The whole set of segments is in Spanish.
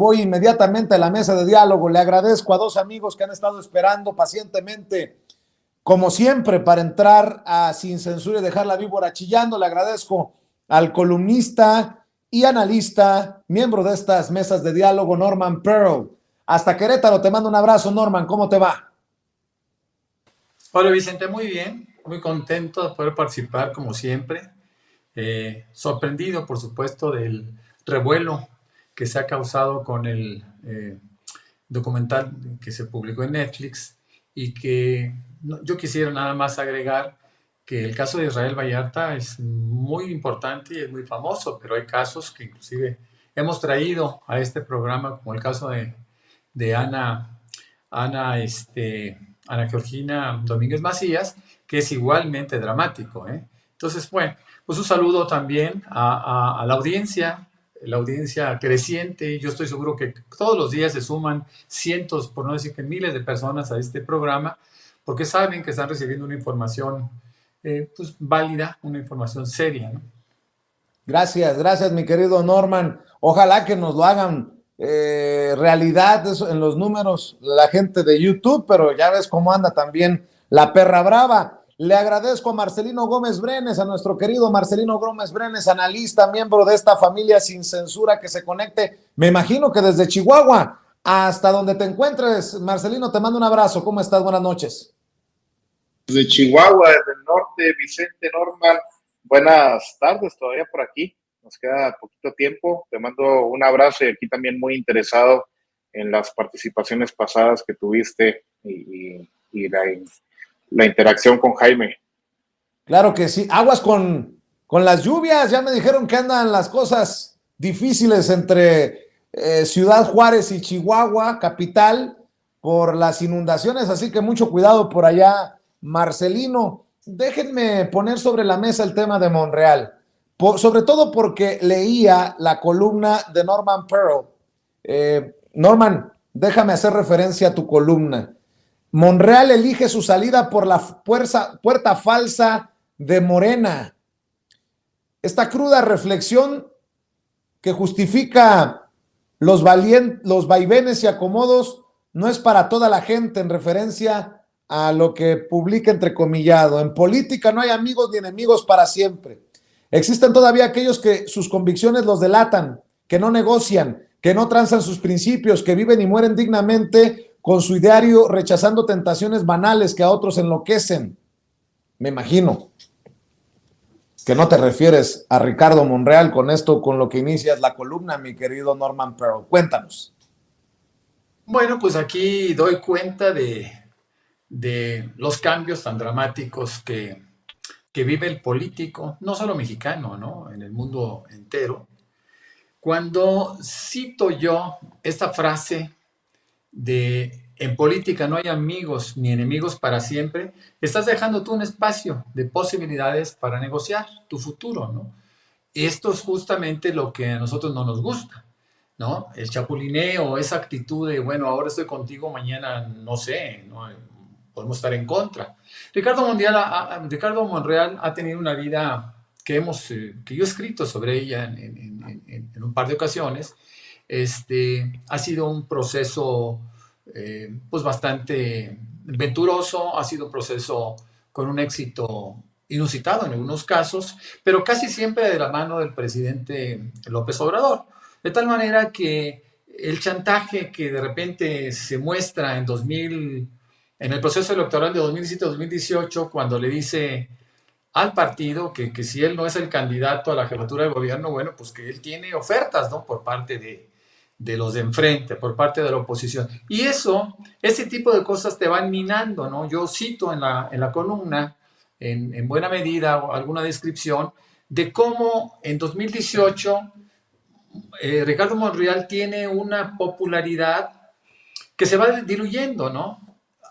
voy inmediatamente a la mesa de diálogo. Le agradezco a dos amigos que han estado esperando pacientemente, como siempre, para entrar a Sin Censura y dejar la víbora chillando. Le agradezco al columnista y analista, miembro de estas mesas de diálogo, Norman Pearl. Hasta Querétaro, te mando un abrazo, Norman. ¿Cómo te va? Hola Vicente, muy bien, muy contento de poder participar como siempre. Sorprendido, por supuesto, del revuelo que se ha causado con el documental que se publicó en Netflix y que yo quisiera nada más agregar que el caso de Israel Vallarta es muy importante y es muy famoso, pero hay casos que inclusive hemos traído a este programa, como el caso de Ana Georgina Domínguez Macías, que es igualmente dramático, ¿eh? Entonces, bueno, pues un saludo también a la audiencia creciente. Yo estoy seguro que todos los días se suman cientos, por no decir que miles de personas a este programa, porque saben que están recibiendo una información pues válida, una información seria, ¿no? Gracias, mi querido Norman. Ojalá que nos lo hagan realidad eso, en los números la gente de YouTube, pero ya ves cómo anda también la perra brava. Le agradezco a Marcelino Gómez Brenes, a nuestro querido Marcelino Gómez Brenes, analista, miembro de esta familia Sin Censura, que se conecte, me imagino que desde Chihuahua hasta donde te encuentres. Marcelino, te mando un abrazo. ¿Cómo estás? Buenas noches. Desde Chihuahua, desde el norte, Vicente, Norman, buenas tardes todavía por aquí. Nos queda poquito tiempo. Te mando un abrazo y aquí también muy interesado en las participaciones pasadas que tuviste y la interacción con Jaime. Claro que sí. Aguas con las lluvias. Ya me dijeron que andan las cosas difíciles entre Ciudad Juárez y Chihuahua, capital, por las inundaciones. Así que mucho cuidado por allá, Marcelino. Déjenme poner sobre la mesa el tema de Monreal. Sobre todo porque leía la columna de Norman Pearl. Norman, déjame hacer referencia a tu columna. Monreal elige su salida por la puerta falsa de Morena. Esta cruda reflexión que justifica los vaivenes y acomodos no es para toda la gente, en referencia a lo que publica entrecomillado. En política no hay amigos ni enemigos para siempre. Existen todavía aquellos que sus convicciones los delatan, que no negocian, que no transan sus principios, que viven y mueren dignamente con su ideario, rechazando tentaciones banales que a otros enloquecen. Me imagino que no te refieres a Ricardo Monreal con esto, con lo que inicias la columna, mi querido Norman Pearl. Cuéntanos. Bueno, pues aquí doy cuenta de los cambios tan dramáticos que vive el político, no solo mexicano, ¿no? En el mundo entero. Cuando cito yo esta frase de en política no hay amigos ni enemigos para siempre, estás dejando tú un espacio de posibilidades para negociar tu futuro, ¿no? Esto es justamente lo que a nosotros no nos gusta, ¿no? El chapulineo, esa actitud de, bueno, ahora estoy contigo, mañana no sé, ¿no? Podemos estar en contra. Ricardo Monreal ha tenido una vida que yo he escrito sobre ella en un par de ocasiones. Ha sido un proceso pues bastante venturoso, ha sido un proceso con un éxito inusitado en algunos casos, pero casi siempre de la mano del presidente López Obrador. De tal manera que el chantaje que de repente se muestra en el proceso electoral de 2017-2018, cuando le dice al partido que si él no es el candidato a la jefatura de gobierno, bueno, pues que él tiene ofertas, ¿no? Por parte de los de enfrente, por parte de la oposición. Y ese tipo de cosas te van minando, ¿no? Yo cito en la columna, en buena medida, alguna descripción de cómo en 2018 Ricardo Monreal tiene una popularidad que se va diluyendo, ¿no?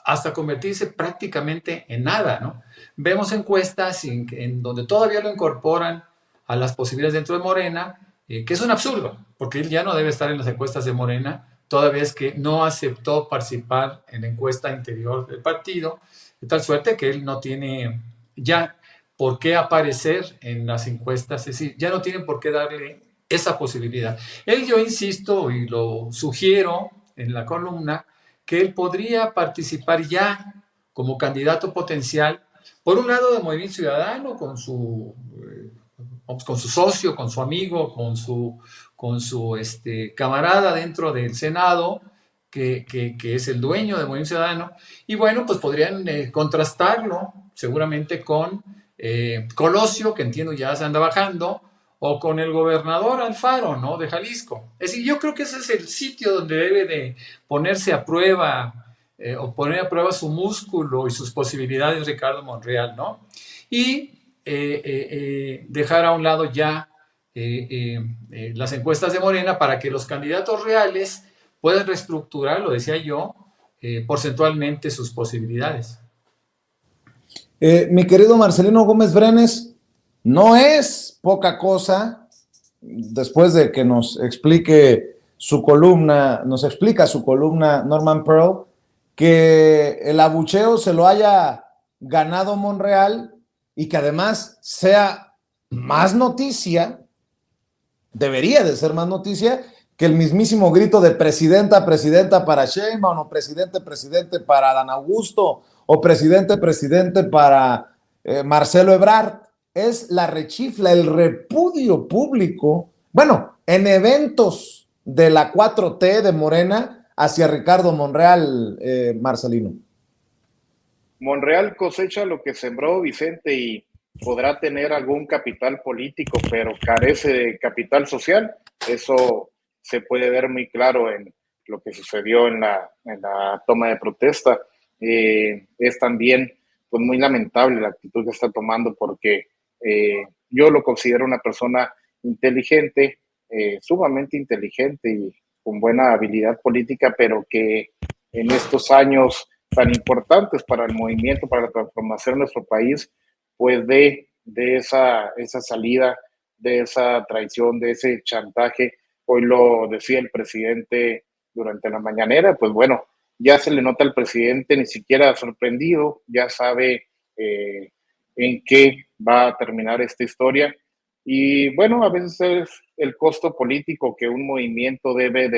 Hasta convertirse prácticamente en nada, ¿no? Vemos encuestas en donde todavía lo incorporan a las posibilidades dentro de Morena, que es un absurdo, porque él ya no debe estar en las encuestas de Morena, toda vez que no aceptó participar en la encuesta interior del partido, de tal suerte que él no tiene ya por qué aparecer en las encuestas, es decir, ya no tienen por qué darle esa posibilidad. Yo insisto y lo sugiero en la columna, que él podría participar ya como candidato potencial, por un lado de Movimiento Ciudadano, con su socio, con su amigo, con su camarada dentro del Senado, que es el dueño de Movimiento Ciudadano, y bueno, pues podrían contrastarlo seguramente con Colosio, que entiendo ya se anda bajando, o con el gobernador Alfaro, ¿no?, de Jalisco. Es decir, yo creo que ese es el sitio donde debe de ponerse a prueba, o poner a prueba su músculo y sus posibilidades Ricardo Monreal, ¿no? Y dejar a un lado ya las encuestas de Morena para que los candidatos reales puedan reestructurar, lo decía yo, porcentualmente sus posibilidades. Mi querido Marcelino Gómez Brenes, no es poca cosa, después de que nos explique su columna, nos explica su columna Norman Pearl, que el abucheo se lo haya ganado Monreal y que además sea más noticia, debería de ser más noticia, que el mismísimo grito de presidenta, presidenta para Sheinbaum, o presidente, presidente para Dan Augusto, o presidente, presidente para Marcelo Ebrard. Es la rechifla, el repudio público, bueno, en eventos de la 4T de Morena hacia Ricardo Monreal, Marcelino. Monreal cosecha lo que sembró, Vicente, y podrá tener algún capital político, pero carece de capital social. Eso se puede ver muy claro en lo que sucedió en la toma de protesta. Es también pues, muy lamentable la actitud que está tomando, porque yo lo considero una persona inteligente, sumamente inteligente y con buena habilidad política, pero que en estos años tan importantes para el movimiento, para la transformación de nuestro país, pues de esa salida, de esa traición, de ese chantaje. Hoy lo decía el presidente durante la mañanera, pues bueno, ya se le nota al presidente ni siquiera sorprendido, ya sabe en qué va a terminar esta historia. Y bueno, a veces es el costo político que un movimiento debe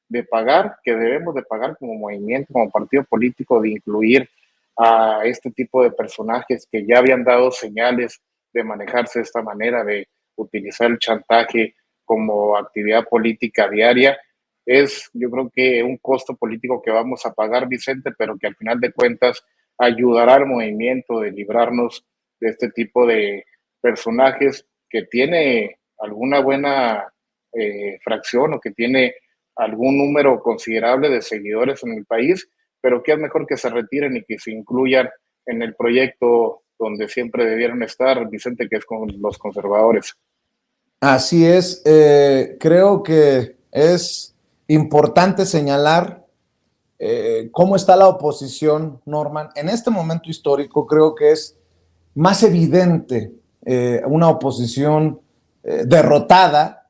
de pagar, que debemos de pagar como movimiento, como partido político, de incluir a este tipo de personajes que ya habían dado señales de manejarse de esta manera, de utilizar el chantaje como actividad política diaria. Es, yo creo que un costo político que vamos a pagar, Vicente, pero que al final de cuentas ayudará al movimiento de librarnos de este tipo de personajes que tiene alguna buena fracción, o que tiene algún número considerable de seguidores en el país, pero que es mejor que se retiren y que se incluyan en el proyecto donde siempre debieron estar, Vicente, que es con los conservadores. Así es, creo que es importante señalar cómo está la oposición, Norman. En este momento histórico creo que es más evidente una oposición derrotada,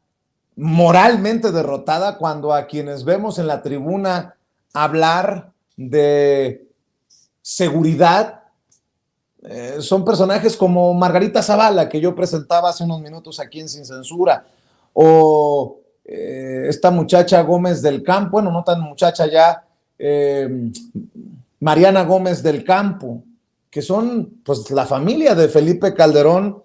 moralmente derrotada, cuando a quienes vemos en la tribuna hablar de seguridad son personajes como Margarita Zavala, que yo presentaba hace unos minutos aquí en Sin Censura, o esta muchacha Gómez del Campo, bueno, no tan muchacha ya, Mariana Gómez del Campo, que son pues la familia de Felipe Calderón,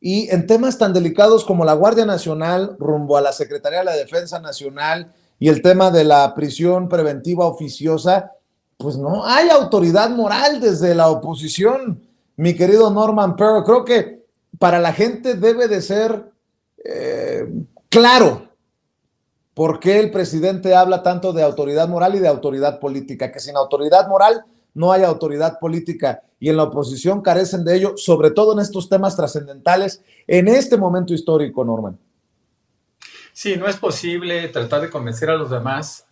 y en temas tan delicados como la Guardia Nacional rumbo a la Secretaría de la Defensa Nacional y el tema de la prisión preventiva oficiosa, pues no hay autoridad moral desde la oposición, mi querido Norman Pearl. Creo que para la gente debe de ser claro por qué el presidente habla tanto de autoridad moral y de autoridad política, que sin autoridad moral no hay autoridad política, y en la oposición carecen de ello, sobre todo en estos temas trascendentales, en este momento histórico, Norman. Sí, no es posible tratar de convencer a los demás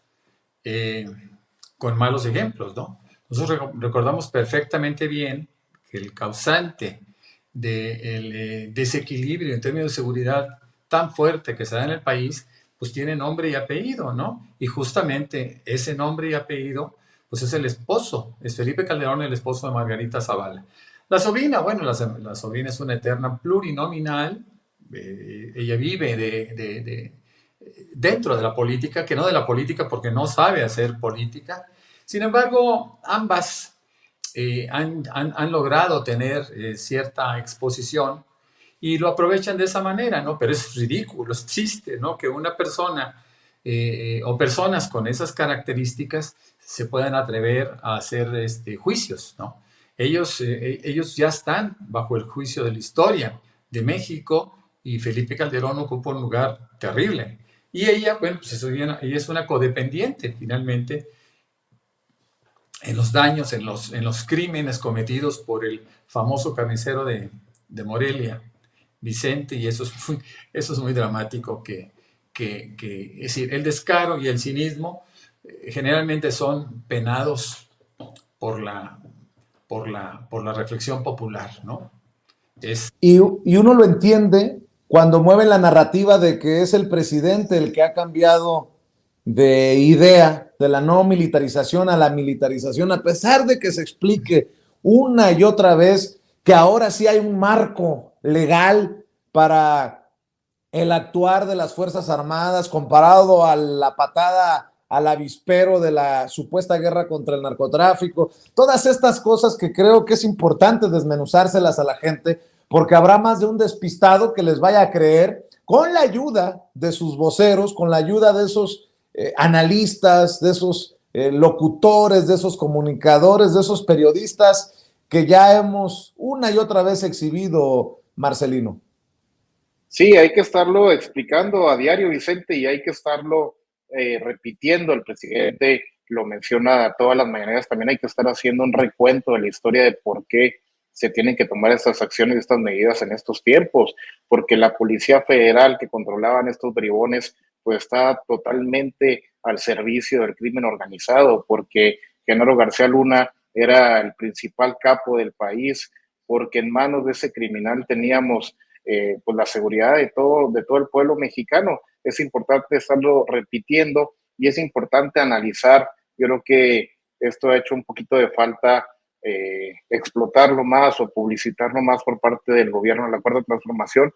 con malos ejemplos, ¿no? Nosotros recordamos perfectamente bien que el causante del desequilibrio en términos de seguridad tan fuerte que se da en el país, pues tiene nombre y apellido, ¿no? Y justamente ese nombre y apellido, pues es el esposo, es Felipe Calderón, el esposo de Margarita Zavala. La sobrina, bueno, la sobrina es una eterna plurinominal, ella vive dentro de la política, que no de la política porque no sabe hacer política. Sin embargo, ambas han logrado tener cierta exposición y lo aprovechan de esa manera, ¿no? Pero es ridículo, es triste, ¿no? Que una persona o personas con esas características se puedan atrever a hacer juicios, ¿no? Ellos ya están bajo el juicio de la historia de México y Felipe Calderón ocupa un lugar terrible. Y ella, bueno, pues ella es una codependiente, finalmente, en los daños, en los crímenes cometidos por el famoso carnicero de Morelia, Vicente, y eso es muy dramático, es decir, el descaro y el cinismo generalmente son penados por la reflexión popular, ¿no? Y uno lo entiende cuando mueven la narrativa de que es el presidente el que ha cambiado de idea, de la no militarización a la militarización, a pesar de que se explique una y otra vez que ahora sí hay un marco legal para el actuar de las Fuerzas Armadas comparado a la patada al avispero de la supuesta guerra contra el narcotráfico. Todas estas cosas que creo que es importante desmenuzárselas a la gente, porque habrá más de un despistado que les vaya a creer, con la ayuda de sus voceros, con la ayuda de esos analistas, de esos locutores, de esos comunicadores, de esos periodistas que ya hemos una y otra vez exhibido, Marcelino. Sí, hay que estarlo explicando a diario, Vicente, y hay que estarlo repitiendo. El presidente lo menciona todas las mañaneras. También hay que estar haciendo un recuento de la historia de por qué se tienen que tomar estas acciones y estas medidas en estos tiempos, porque la Policía Federal que controlaban estos bribones pues está totalmente al servicio del crimen organizado, porque Genaro García Luna era el principal capo del país, porque en manos de ese criminal teníamos pues la seguridad de todo el pueblo mexicano. Es importante estarlo repitiendo y es importante analizar. Yo creo que esto ha hecho un poquito de falta explotarlo más o publicitarlo más por parte del gobierno de la Cuarta Transformación,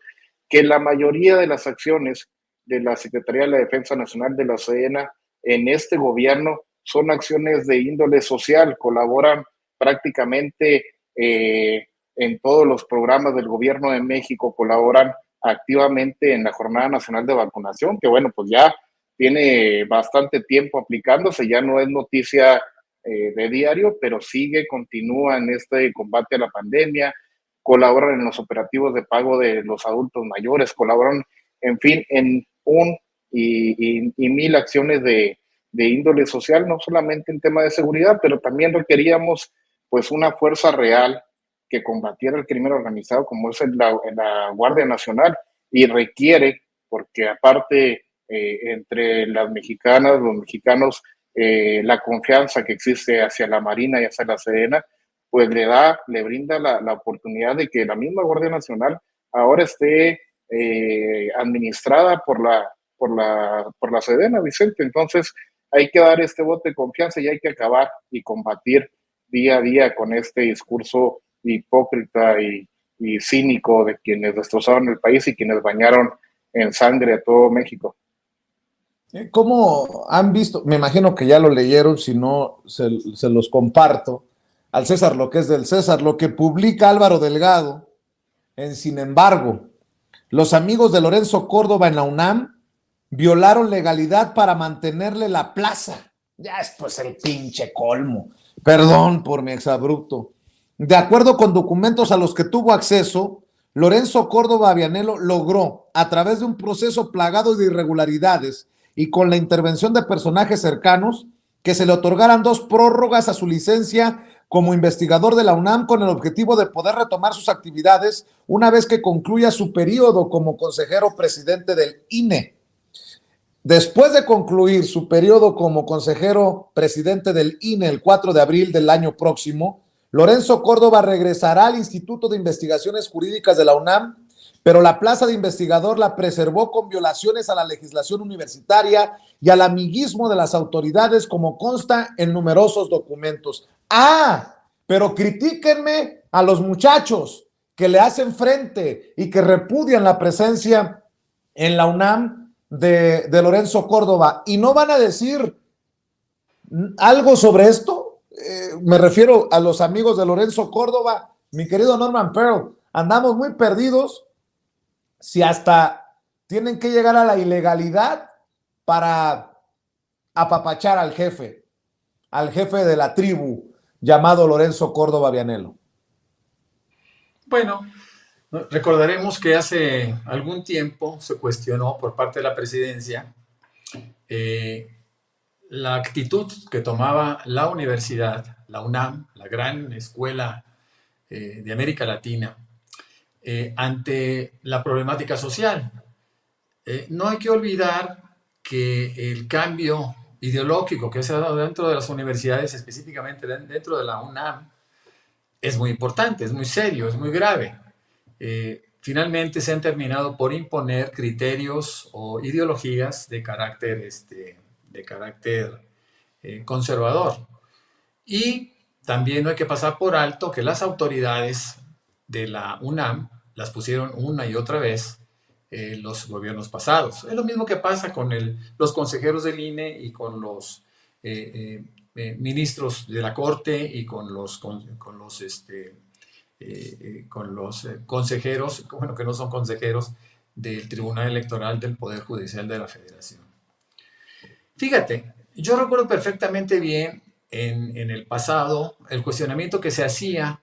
que la mayoría de las acciones de la Secretaría de la Defensa Nacional de la Sedena en este gobierno son acciones de índole social, colaboran prácticamente en todos los programas del gobierno de México, colaboran activamente en la Jornada Nacional de Vacunación, que bueno, pues ya tiene bastante tiempo aplicándose, ya no es noticia de diario, pero continúa en este combate a la pandemia, colaboran en los operativos de pago de los adultos mayores, colaboran, en fin, en y mil acciones de índole social, no solamente en tema de seguridad, pero también requeríamos pues una fuerza real que combatiera el crimen organizado como es la Guardia Nacional, y requiere, porque aparte entre las mexicanas, los mexicanos, la confianza que existe hacia la Marina y hacia la Sedena, pues le brinda la oportunidad de que la misma Guardia Nacional ahora esté administrada por la Sedena, Vicente. Entonces hay que dar este voto de confianza y hay que acabar y combatir día a día con este discurso hipócrita y cínico de quienes destrozaron el país y quienes bañaron en sangre a todo México. ¿Cómo han visto? Me imagino que ya lo leyeron, si no se los comparto. Al César lo que es del César, lo que publica Álvaro Delgado en Sin embargo, los amigos de Lorenzo Córdoba en la UNAM violaron legalidad para mantenerle la plaza. Ya esto es el pinche colmo. Perdón por mi exabrupto. De acuerdo con documentos a los que tuvo acceso, Lorenzo Córdoba Vianello logró, a través de un proceso plagado de irregularidades y con la intervención de personajes cercanos, que se le otorgaran 2 prórrogas a su licencia como investigador de la UNAM con el objetivo de poder retomar sus actividades una vez que concluya su periodo como consejero presidente del INE. Después de concluir su periodo como consejero presidente del INE el 4 de abril del año próximo, Lorenzo Córdoba regresará al Instituto de Investigaciones Jurídicas de la UNAM, pero la plaza de investigador la preservó con violaciones a la legislación universitaria y al amiguismo de las autoridades, como consta en numerosos documentos. Pero critíquenme a los muchachos que le hacen frente y que repudian la presencia en la UNAM de Lorenzo Córdoba, y no van a decir algo sobre esto. Me refiero a los amigos de Lorenzo Córdoba, mi querido Norman Pearl. Andamos muy perdidos si hasta tienen que llegar a la ilegalidad para apapachar al jefe de la tribu llamado Lorenzo Córdoba Vianello. Bueno, recordaremos que hace algún tiempo se cuestionó por parte de la presidencia la actitud que tomaba la universidad, la UNAM, la gran escuela de América Latina, ante la problemática social. No hay que olvidar que el cambio ideológico que se ha dado dentro de las universidades, específicamente dentro de la UNAM, es muy importante, es muy serio, es muy grave. Finalmente se han terminado por imponer criterios o ideologías de carácter conservador. Y también no hay que pasar por alto que las autoridades de la UNAM las pusieron una y otra vez los gobiernos pasados. Es lo mismo que pasa con los consejeros del INE y con los ministros de la Corte y con los consejeros, bueno, que no son consejeros del Tribunal Electoral del Poder Judicial de la Federación. Fíjate, yo recuerdo perfectamente bien en el pasado el cuestionamiento que se hacía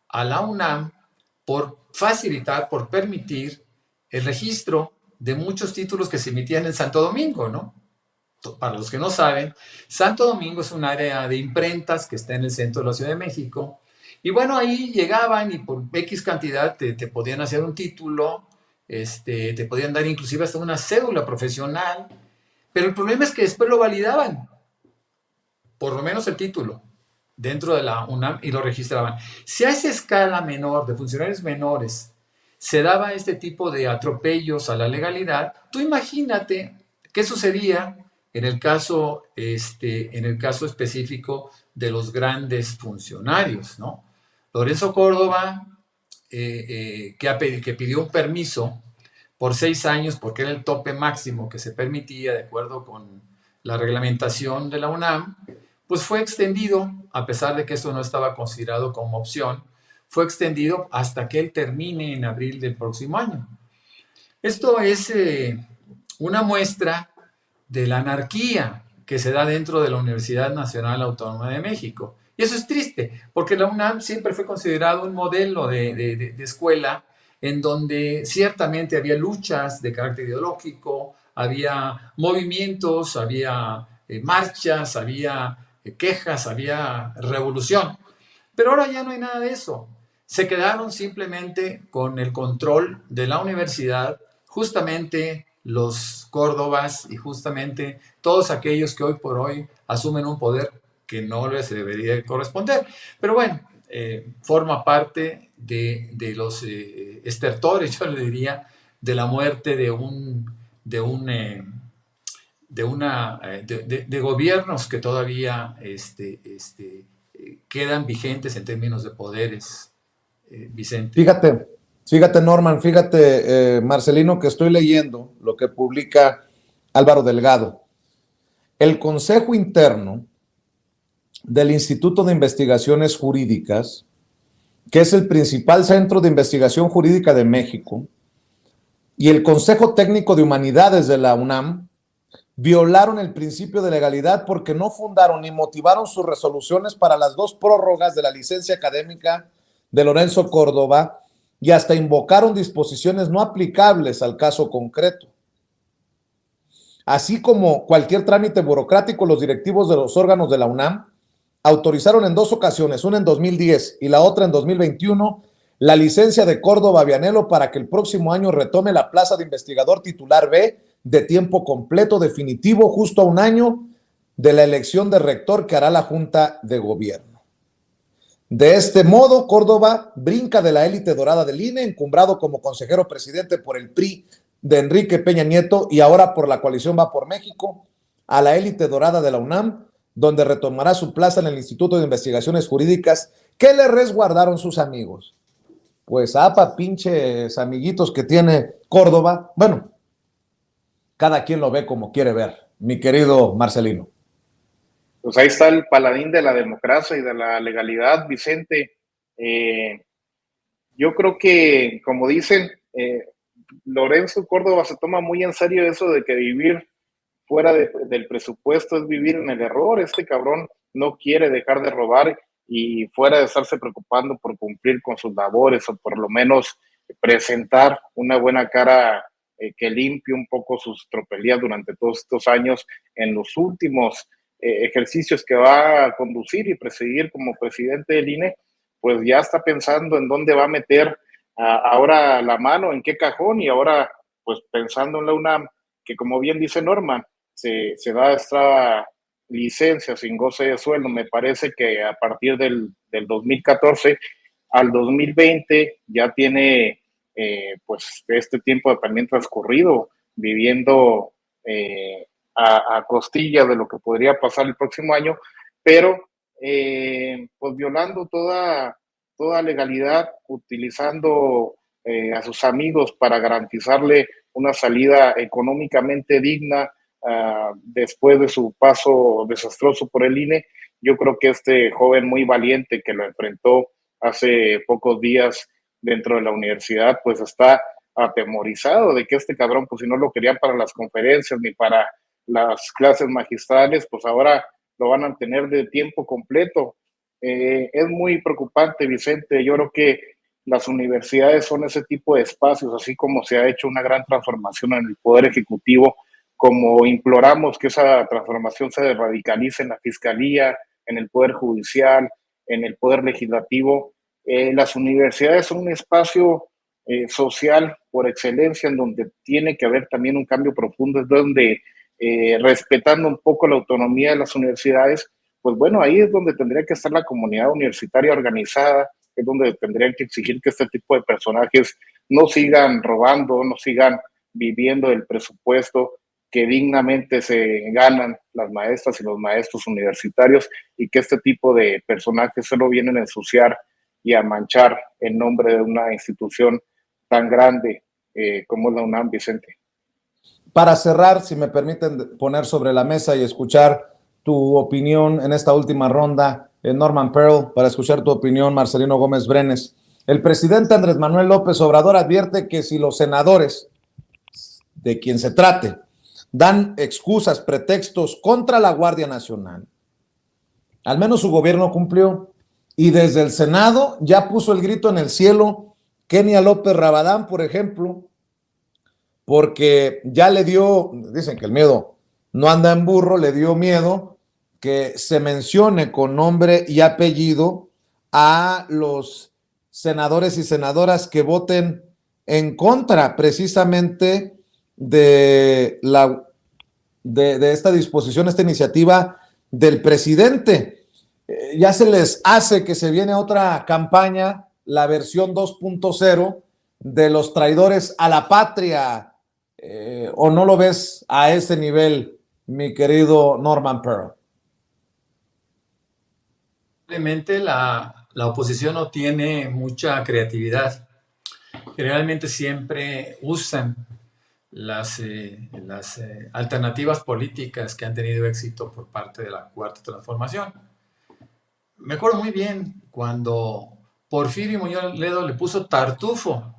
a la UNAM por facilitar, por permitir el registro de muchos títulos que se emitían en Santo Domingo, ¿no? Para los que no saben, Santo Domingo es un área de imprentas que está en el centro de la Ciudad de México. Y bueno, ahí llegaban y por X cantidad te podían hacer un título, te podían dar inclusive hasta una cédula profesional, pero el problema es que después lo validaban, por lo menos el título, dentro de la UNAM, y lo registraban. Si a esa escala menor, de funcionarios menores, se daba este tipo de atropellos a la legalidad, tú imagínate qué sucedía en el caso específico de los grandes funcionarios, ¿no? Lorenzo Córdoba, que pidió un permiso por 6 años, porque era el tope máximo que se permitía de acuerdo con la reglamentación de la UNAM, pues fue extendido, a pesar de que esto no estaba considerado como opción, fue extendido hasta que él termine en abril del próximo año. Esto es una muestra de la anarquía que se da dentro de la Universidad Nacional Autónoma de México. Y eso es triste, porque la UNAM siempre fue considerado un modelo de escuela en donde ciertamente había luchas de carácter ideológico, había movimientos, había marchas, había quejas, había revolución. Pero ahora ya no hay nada de eso. Se quedaron simplemente con el control de la universidad, justamente los Córdobas y justamente todos aquellos que hoy por hoy asumen un poder que no les debería corresponder. Pero bueno, forma parte de los estertores, yo le diría, de la muerte de gobiernos que todavía quedan vigentes en términos de poderes, Vicente. Fíjate Norman, Marcelino, que estoy leyendo lo que publica Álvaro Delgado. El Consejo Interno del Instituto de Investigaciones Jurídicas, que es el principal centro de investigación jurídica de México, y el Consejo Técnico de Humanidades de la UNAM, violaron el principio de legalidad porque no fundaron ni motivaron sus resoluciones para las 2 prórrogas de la licencia académica de Lorenzo Córdoba y hasta invocaron disposiciones no aplicables al caso concreto. Así como cualquier trámite burocrático, los directivos de los órganos de la UNAM autorizaron en 2 ocasiones, una en 2010 y la otra en 2021, la licencia de Córdoba Vianello para que el próximo año retome la plaza de investigador titular B de tiempo completo definitivo, justo a 1 año de la elección de rector que hará la Junta de Gobierno. De este modo, Córdoba brinca de la élite dorada del INE, encumbrado como consejero presidente por el PRI de Enrique Peña Nieto y ahora por la coalición Va por México, a la élite dorada de la UNAM, donde retomará su plaza en el Instituto de Investigaciones Jurídicas que le resguardaron sus amigos. pues apa pinches amiguitos que tiene Córdoba. Bueno, cada quien lo ve como quiere ver, mi querido Marcelino. Pues ahí está el paladín de la democracia y de la legalidad, Vicente. Yo creo que, como dicen, Lorenzo Córdoba se toma muy en serio eso de que vivir fuera del presupuesto es vivir en el error. Este cabrón no quiere dejar de robar y fuera de estarse preocupando por cumplir con sus labores o por lo menos presentar una buena cara que limpie un poco sus tropelías durante todos estos años en los últimos ejercicios que va a conducir y presidir como presidente del INE, pues ya está pensando en dónde va a meter ahora la mano, en qué cajón, y ahora pues pensando en la UNAM, que como bien dice Norman, se da esta licencia sin goce de sueldo. Me parece que a partir del 2014 al 2020 ya tiene pues este tiempo también transcurrido viviendo a costillas de lo que podría pasar el próximo año, pero pues violando toda legalidad, utilizando a sus amigos para garantizarle una salida económicamente digna después de su paso desastroso por el INE. Yo creo que este joven muy valiente que lo enfrentó hace pocos días dentro de la universidad, pues está atemorizado de que este cabrón, pues si no lo querían para las conferencias ni para las clases magistrales, pues ahora lo van a tener de tiempo completo. Es muy preocupante, Vicente. Yo creo que las universidades son ese tipo de espacios, así como se ha hecho una gran transformación en el Poder Ejecutivo, como imploramos que esa transformación se radicalice en la Fiscalía, en el Poder Judicial, en el Poder Legislativo. Las universidades son un espacio social por excelencia en donde tiene que haber también un cambio profundo, es donde respetando un poco la autonomía de las universidades, pues bueno, ahí es donde tendría que estar la comunidad universitaria organizada, es donde tendrían que exigir que este tipo de personajes no sigan robando, no sigan viviendo del presupuesto que dignamente se ganan las maestras y los maestros universitarios, y que este tipo de personajes solo vienen a ensuciar y a manchar el nombre de una institución tan grande como es la UNAM, Vicente. Para cerrar, si me permiten poner sobre la mesa y escuchar tu opinión en esta última ronda, Norman Pearl, para escuchar tu opinión, Marcelino Gómez Brenes. El presidente Andrés Manuel López Obrador advierte que si los senadores, de quien se trate, dan excusas, pretextos contra la Guardia Nacional, al menos su gobierno cumplió. Y desde el Senado ya puso el grito en el cielo Kenia López Rabadán, por ejemplo, porque ya le dio, dicen que el miedo no anda en burro, le dio miedo que se mencione con nombre y apellido a los senadores y senadoras que voten en contra precisamente de esta disposición, esta iniciativa del presidente. Ya se les hace que se viene otra campaña, la versión 2.0 de los traidores a la patria, ¿o no lo ves a ese nivel, mi querido Norman Pearl? Probablemente la oposición no tiene mucha creatividad. Generalmente siempre usan las alternativas políticas que han tenido éxito por parte de la Cuarta Transformación. Me acuerdo muy bien cuando Porfirio Muñoz Ledo le puso tartufo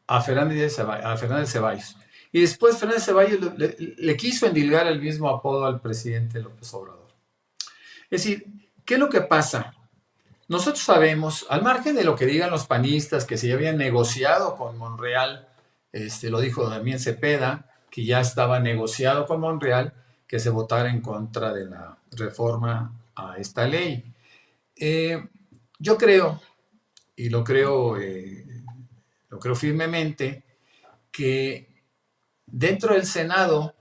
a Fernández Ceballos. Y después Fernández Ceballos le quiso endilgar el mismo apodo al presidente López Obrador. Es decir, ¿qué es lo que pasa? Nosotros sabemos, al margen de lo que digan los panistas, que se habían negociado con Monreal, lo dijo Damián Cepeda, que ya estaba negociado con Monreal, que se votara en contra de la reforma a esta ley. Yo creo, y lo creo firmemente, que dentro del Senado,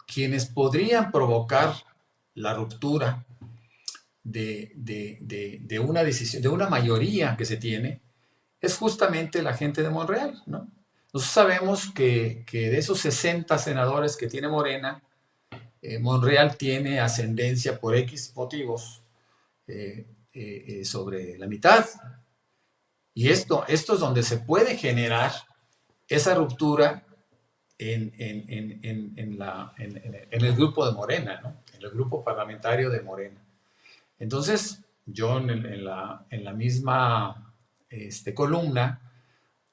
quienes podrían provocar la ruptura de una decisión, de una mayoría que se tiene, es justamente la gente de Monreal, ¿no? Nosotros sabemos que de esos 60 senadores que tiene Morena, Monreal tiene ascendencia por X motivos sobre la mitad. Y esto es donde se puede generar esa ruptura en el grupo de Morena, ¿no? En el grupo parlamentario de Morena. Entonces, yo en la misma columna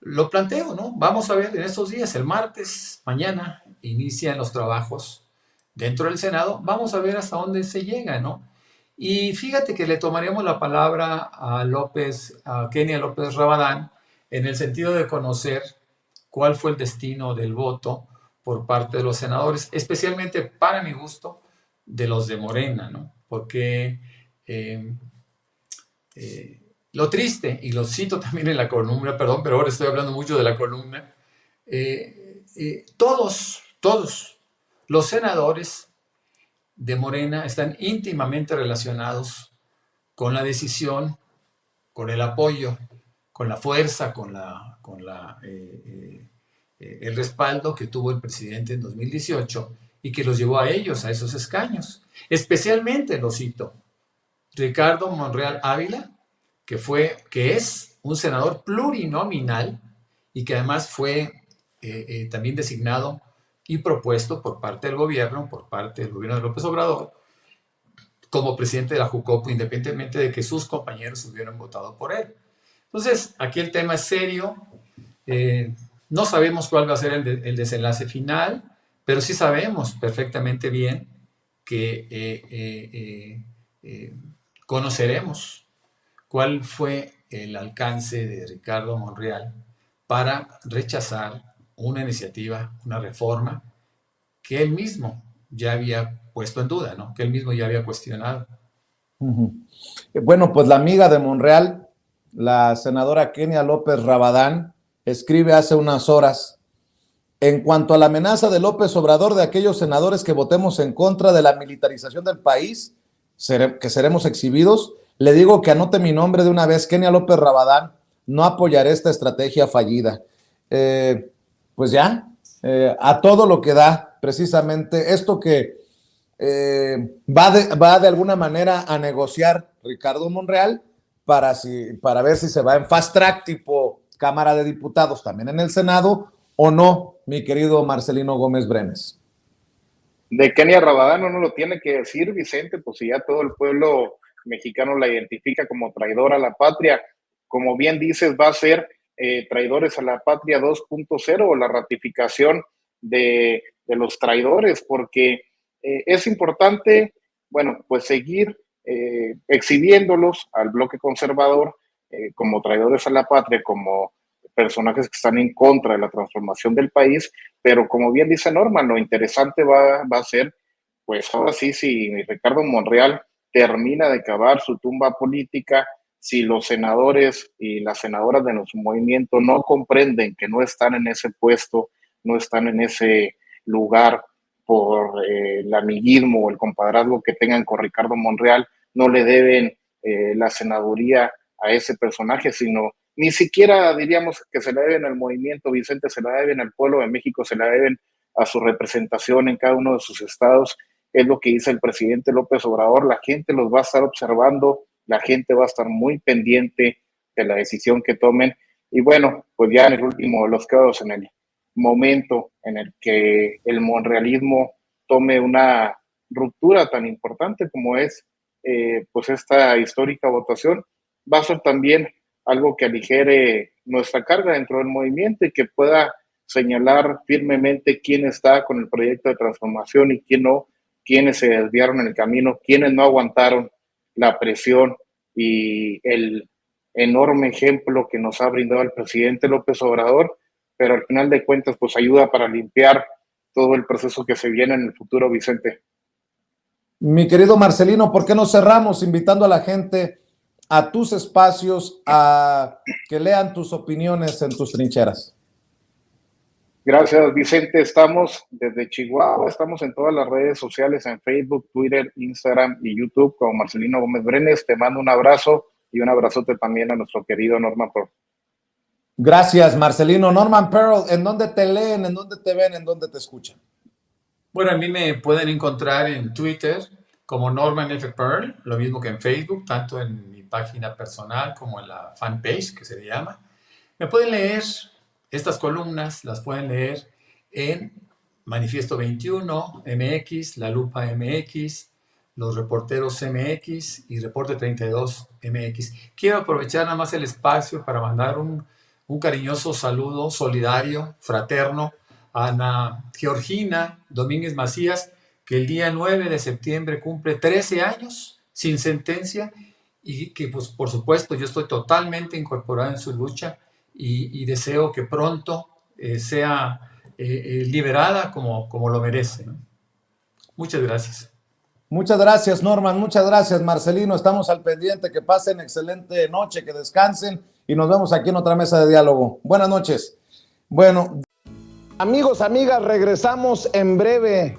lo planteo, ¿no? Vamos a ver en estos días, el martes, mañana, inician los trabajos dentro del Senado, vamos a ver hasta dónde se llega, ¿no? Y fíjate que le tomaremos la palabra a Kenia López Rabadán, en el sentido de conocer cuál fue el destino del voto por parte de los senadores, especialmente para mi gusto, de los de Morena, ¿no? Porque lo triste, y lo cito también en la columna, perdón, pero ahora estoy hablando mucho de la columna, todos los senadores de Morena están íntimamente relacionados con la decisión, con el apoyo, con la fuerza, el respaldo que tuvo el presidente en 2018 y que los llevó a ellos, a esos escaños. Especialmente, lo cito, Ricardo Monreal Ávila, que es un senador plurinominal y que además fue también designado y propuesto por parte del gobierno de López Obrador, como presidente de la Jucopo, independientemente de que sus compañeros hubieran votado por él. Entonces, aquí el tema es serio. No sabemos cuál va a ser el desenlace final, pero sí sabemos perfectamente bien que conoceremos cuál fue el alcance de Ricardo Monreal para rechazar una iniciativa, una reforma que él mismo ya había puesto en duda, ¿no? Que él mismo ya había cuestionado. Bueno, pues la amiga de Monreal, la senadora Kenia López Rabadán, escribe hace unas horas: en cuanto a la amenaza de López Obrador de aquellos senadores que votemos en contra de la militarización del país, que seremos exhibidos, le digo que anote mi nombre de una vez, Kenia López Rabadán, no apoyaré esta estrategia fallida. Pues ya, a todo lo que da, precisamente esto que va de alguna manera a negociar Ricardo Monreal para ver si se va en fast track tipo Cámara de Diputados, también en el Senado, o no, mi querido Marcelino Gómez Brenes. De Kenia Rabadán no lo tiene que decir, Vicente, pues si ya todo el pueblo mexicano la identifica como traidora a la patria. Como bien dices, va a ser traidores a la patria 2.0 o la ratificación de los traidores, porque es importante, bueno, pues seguir exhibiéndolos al bloque conservador como traidores a la patria, como personajes que están en contra de la transformación del país, pero como bien dice Norman, lo interesante va a ser, pues ahora sí, si Ricardo Monreal termina de cavar su tumba política, si los senadores y las senadoras de nuestro movimiento no comprenden que no están en ese puesto, no están en ese lugar por el amiguismo o el compadrazgo que tengan con Ricardo Monreal, no le deben la senaduría a ese personaje, sino ni siquiera diríamos que se la deben al movimiento, Vicente, se la deben al pueblo de México, se la deben a su representación en cada uno de sus estados. Es lo que dice el presidente López Obrador, la gente los va a estar observando, la gente va a estar muy pendiente de la decisión que tomen. Y bueno, pues ya en el último de los casos, en el momento en el que el monrealismo tome una ruptura tan importante como es pues esta histórica votación, va a ser también algo que aligere nuestra carga dentro del movimiento y que pueda señalar firmemente quién está con el proyecto de transformación y quién no, quiénes se desviaron en el camino, quiénes no aguantaron la presión y el enorme ejemplo que nos ha brindado el presidente López Obrador, pero al final de cuentas pues ayuda para limpiar todo el proceso que se viene en el futuro, Vicente. Mi querido Marcelino, ¿por qué no cerramos invitando a la gente a tus espacios, a que lean tus opiniones en tus trincheras? Gracias, Vicente. Estamos desde Chihuahua, estamos en todas las redes sociales, en Facebook, Twitter, Instagram y YouTube como Marcelino Gómez Brenes. Te mando un abrazo y un abrazote también a nuestro querido Norman Pearl. Gracias, Marcelino. Norman Pearl, ¿en dónde te leen, en dónde te ven, en dónde te escuchan? Bueno, a mí me pueden encontrar en Twitter como Norman F. Pearl, lo mismo que en Facebook, tanto en mi página personal como en la fanpage, que se le llama. Me pueden leer estas columnas, las pueden leer en Manifiesto 21 MX, La Lupa MX, Los Reporteros MX y Reporte 32 MX. Quiero aprovechar nada más el espacio para mandar un cariñoso saludo solidario, fraterno, a Ana Georgina Domínguez Macías, que el día 9 de septiembre cumple 13 años sin sentencia y que, pues, por supuesto, yo estoy totalmente incorporado en su lucha y deseo que pronto sea liberada como lo merece, ¿no? Muchas gracias. Muchas gracias, Norman. Muchas gracias, Marcelino. Estamos al pendiente. Que pasen excelente noche, que descansen y nos vemos aquí en otra mesa de diálogo. Buenas noches. Bueno, amigos, amigas, regresamos en breve.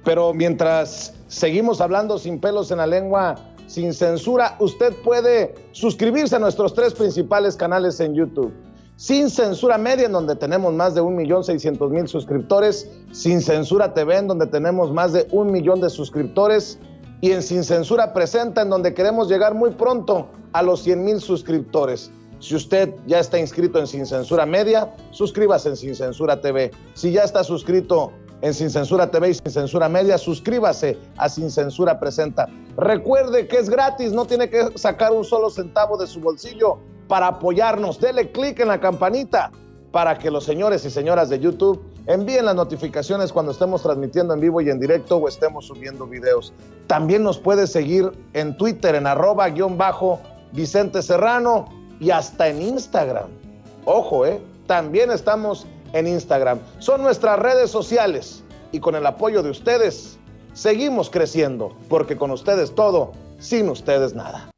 Pero mientras seguimos hablando sin pelos en la lengua, sin censura, usted puede suscribirse a nuestros 3 principales canales en YouTube. Sin Censura Media, en donde tenemos más de 1.600.000 suscriptores. Sin Censura TV, en donde tenemos más de 1 millón de suscriptores. Y en Sin Censura Presenta, en donde queremos llegar muy pronto a los 100,000 suscriptores. Si usted ya está inscrito en Sin Censura Media, suscríbase en Sin Censura TV. Si ya está suscrito en Sin Censura TV y Sin Censura Media, suscríbase a Sin Censura Presenta. Recuerde que es gratis, no tiene que sacar un solo centavo de su bolsillo para apoyarnos. Dele clic en la campanita para que los señores y señoras de YouTube envíen las notificaciones cuando estemos transmitiendo en vivo y en directo o estemos subiendo videos. También nos puede seguir en Twitter en @Vicente Serrano y hasta en Instagram. Ojo, también estamos en Instagram. Son nuestras redes sociales y con el apoyo de ustedes seguimos creciendo, porque con ustedes todo, sin ustedes nada.